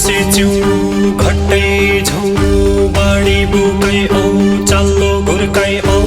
बसेछु घट्टै झौ बाडी बुकै औ चाल्लो घुर्काइ औ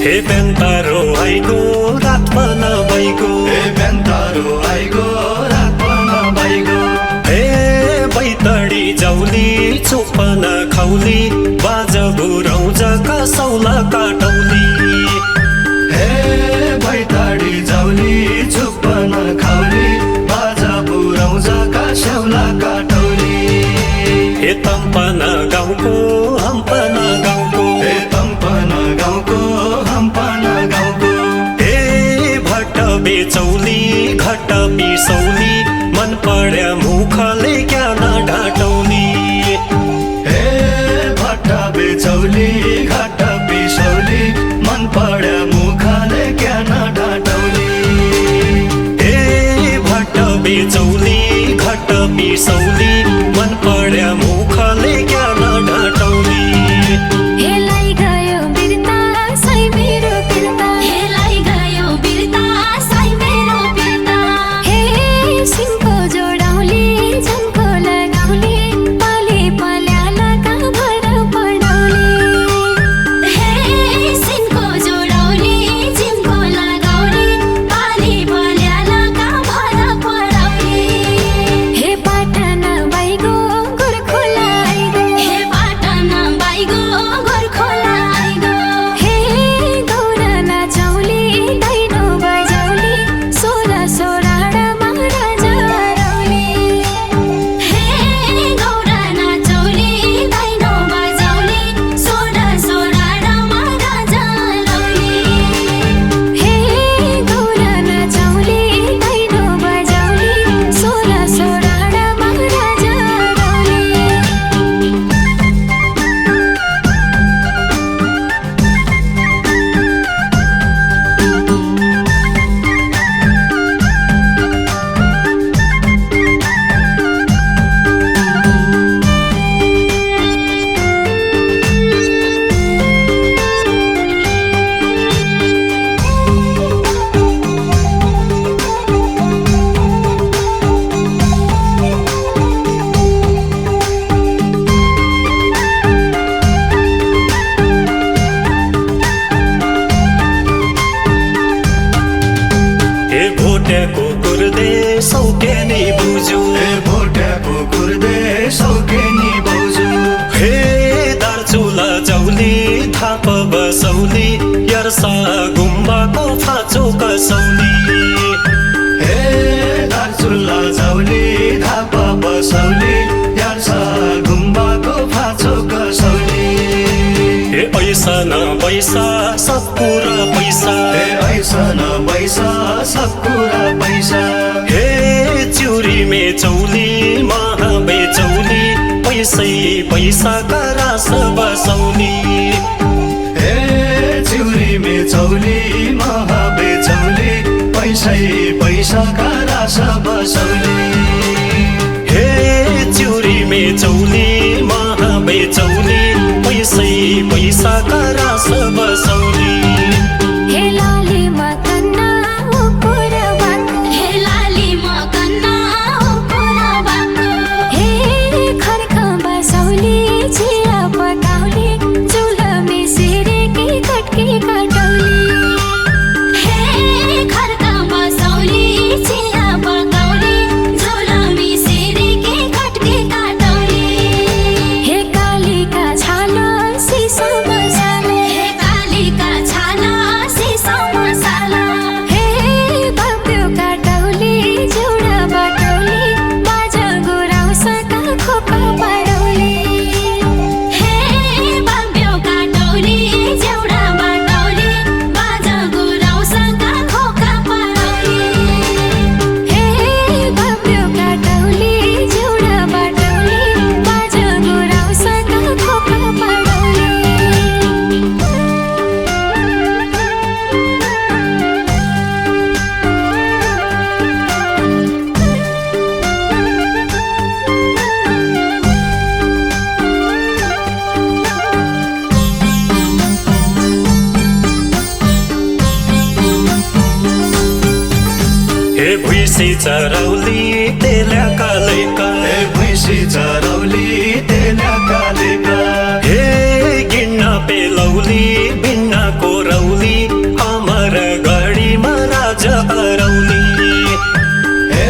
हे बेन्तारो आइगो रातमा नभइगो हे बेन्तारो आइगो रातमा नभइगो हे बैतडी जाउली चोपन खाउली बाज बुराउँछ कसौला काटौली हे बैतडी जाउली चोपन खाउली बाज बुराउँछ कसौला काटौली हे तम्पना गाउँको हम्पना गाउँको हे तम्पना गाउँको हम्पना गाउँको हे भट्ट बेचौली घट्ट पिसौली मन पड्या मुखले क्या न ढाटौली हे भट्ट बेचौली घट्ट पिसौली मन पड्या मुखले क्या न ढाटौली हे भट्ट बेचौली घट्ट पिसौली मन पड्या मुखले क्या न ढाटौली हेलाई गयो बिर्ता साई मेरो बिर्ता हेलाई गयो बिर्ता साई मेरो बिर्ता हे सिंहको जोडाउली झम्को लगाउली पाले पल्याला काभर पढाउली हे सिंहको जोडाउली झम्को लगाउली पाले पल्याला काभर पढाउली हे पाटना बाइगो गोरखोला आइगो हे पाटना बाइगो गोरखोला आइगो हे गौरा नाचौली दैनो बजाउली सोरा सोराडामा राजा रौली हे गौरा नाचौली दैनो बजाउली सोरा सोराडामा राजा रौली हे गौरा नाचौली दैनो बजाउली सोरा सोराडामा राजा रौली हे भोटेको कुर्दे सौके नि बुझु हे भोटेको कुर्दे सौके नि बुझु हे दार्चुला जाउली थाप बसौली यर्सा गुम्बाको फाचो कसौली हे दार्चुला जाउली थाप बसौली यार्सा गुम्बाको फाचो कसौली हे ऐसा न पैसा सब कुरा पैसा हे ऐसा न पैसा सब कुरा पैसा हे चुरी मेचौली महा बेचौली पैसै पैसा करास बसौली हे चिउरी मेचौली महा बेचौली पैसै पैसा करास बसौली हे चुरी मेचौली महा बेचौली पैसै पैसा करास बसौली हे लाली मकन्ना उपुर बाको हे लाली मकन्ना उपुर बाको हे खर्क बसौली चिया पकाउली चुल्हा मिसिरे की कटकी काटौली हे खर्क बसौली चिया पकाउली चुल्हा मिसिरे की कटकी काटौली भुइँसी चरौली तेल्या कालेका हे भैँसी चरौली तेल्या कालेका हे गिन्ना पेलौली बिन्ना कोरौली अमर गढीमा राजा अरौली हे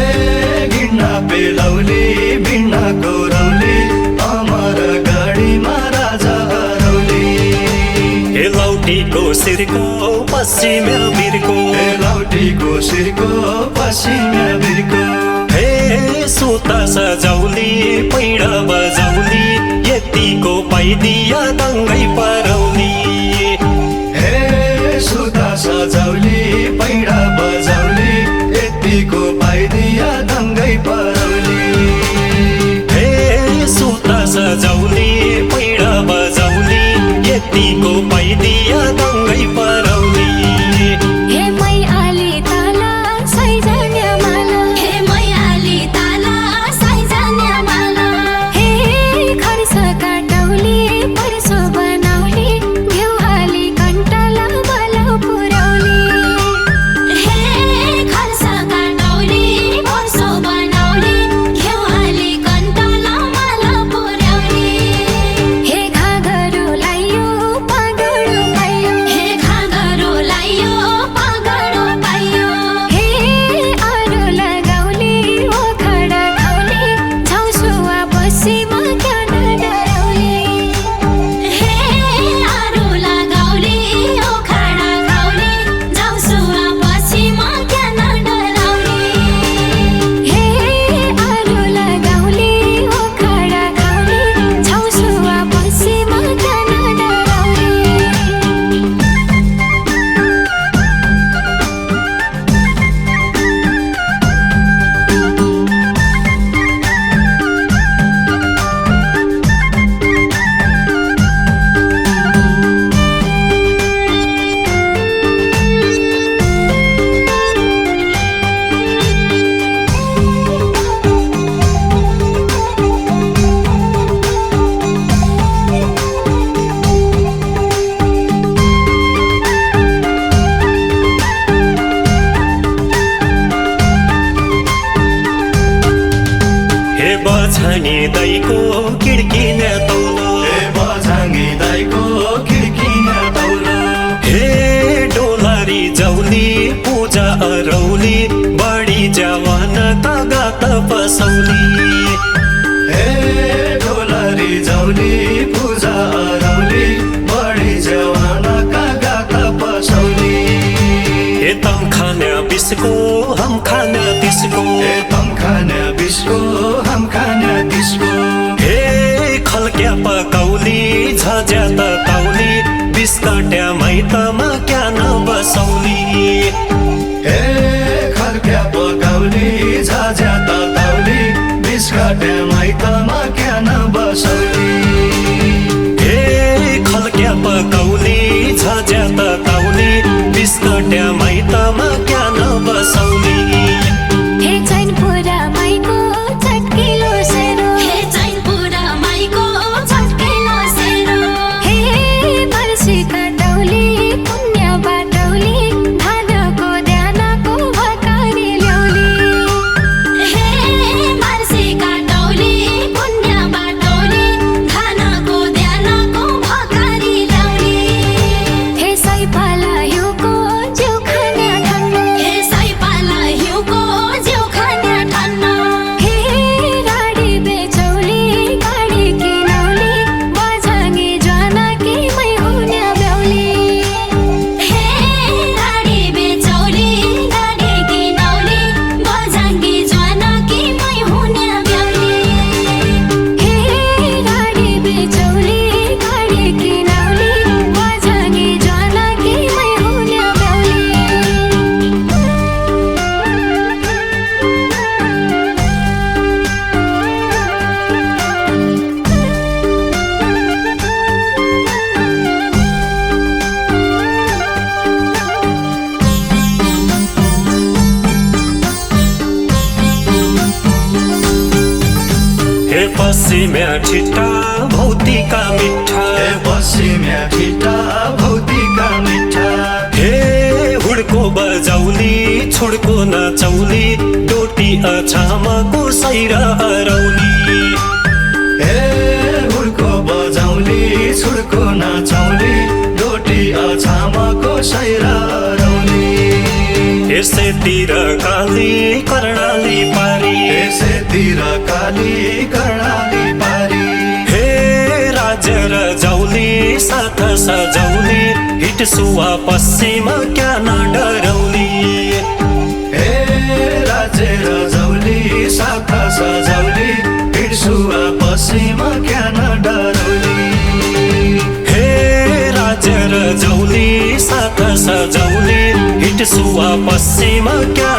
गिन्ना पेलौली बिन्ना कोरौली अमर गढीमा राजा अरौली हे लौटीको शिरको पश्चिम बिरको हे लौटीको शिरको पश्चिम बिरको हे सुता सजौली पैडा बजौली यतिको पाइदिया दङ्गै परौली हे सुता सजौली पैडा बजौली यतिको पाइदिया दङ्गै परौली हे सुता सजौली पैडा बजौली यतिको पाइदिया दङ्गै परौली हे मै आली ताला सैजान्या माला हे मै आली ताला सैजान्या माला हे खर्स काटौली पर्सो बनाउली घिउ हाली कण्टला बलौ पुरौली हे खर्स काटौली पर्सो बनाउली घिउ हाली कण्टला बलौ पुरौली हे घागरो लाइयो पागडो पाइयो हे घागरो लाइयो पागडो पाइयो हे आरो लगाउली ओ खडा खाउली झौसुवा बसीमा क्या डराउली हे आरो लगाउली ओ खडा खाउली झौसुवा बसीमा क्या डराउली हे आरो लगाउली ओ खडा खाउली झौसुवा बसीमा क्या डराउली हे बझानी दैको खिड्की तौलो हे बझाङ्गी दाइको खिड्की तौलो हे डोलारी जौली पूजा अरौली बढी जवान कागात पसौली हे डोलरी जौली पूजा अरौली बढी जवानका गात पसौली हे तम खाना बिसको हम खाना तिसको हे तम खाना बिस्को हम खाना तिसको हे खल्क्या पकौली झज्या तौली बिस्कट्या मैतमा क्या नबसौली हे खर्क्या पकाउली झज्या तताउली बिस्कट्या माइतमा क्या नबसौली हे खल्क्या पकौली झज्या तौली बिस्कट्या मैतमा क्या नबसौली हे चैनपुरा माइको चटकिलो सेरो हे चैनपुरा माइको चटकिलो सेरो हे बर्सी काटौली पुण्य बाटौली धानको ध्यानको भकारी ल्याउली हे बर्सी काटौली पुण्य बाटौली धानको ध्यानको भकारी ल्याउली हे सैपाला हिउँको जिउ खाना ठान्नु हे सैपाला हिउँको जिउ खाना ठान्नु हे राडी बेचौली गाडी किनौली बझाङ्गी ज्वानकी मै हुन्या ब्याउली हे राडी बेचौली गाडी किनौली बझाङ्गी ज्वानकी मै हुन्या ब्याउली हे राडी बेचौली गाडी किनौली बझाङ्गी ज्वानकी मै हुन्या ब्याउली हे पश्चिम्या ठिट्टा भौतिका मिठा हे पश्चिम्या ठिटा भौतिका मिठा हे हुड्को बजौली छोडको नचौली डोटी अछामको सैरा अरौली हे हुड्को बजाउली छुड्को नचौली डोटी अछामको सैरा रौली यसैतिर काली कर्णाली पारी यसैतिर काली कर्णाली पारी हे राज्य र जौली साथ सजौली हिटसुवा पश्चिम क्या न डरौली हे राज्य र जौली साथ सजौली हिड्सुवा पश्चिम क्या न डरौली हे राज्य र जौली साथ सजौली हिटसुवा पश्चिम क्या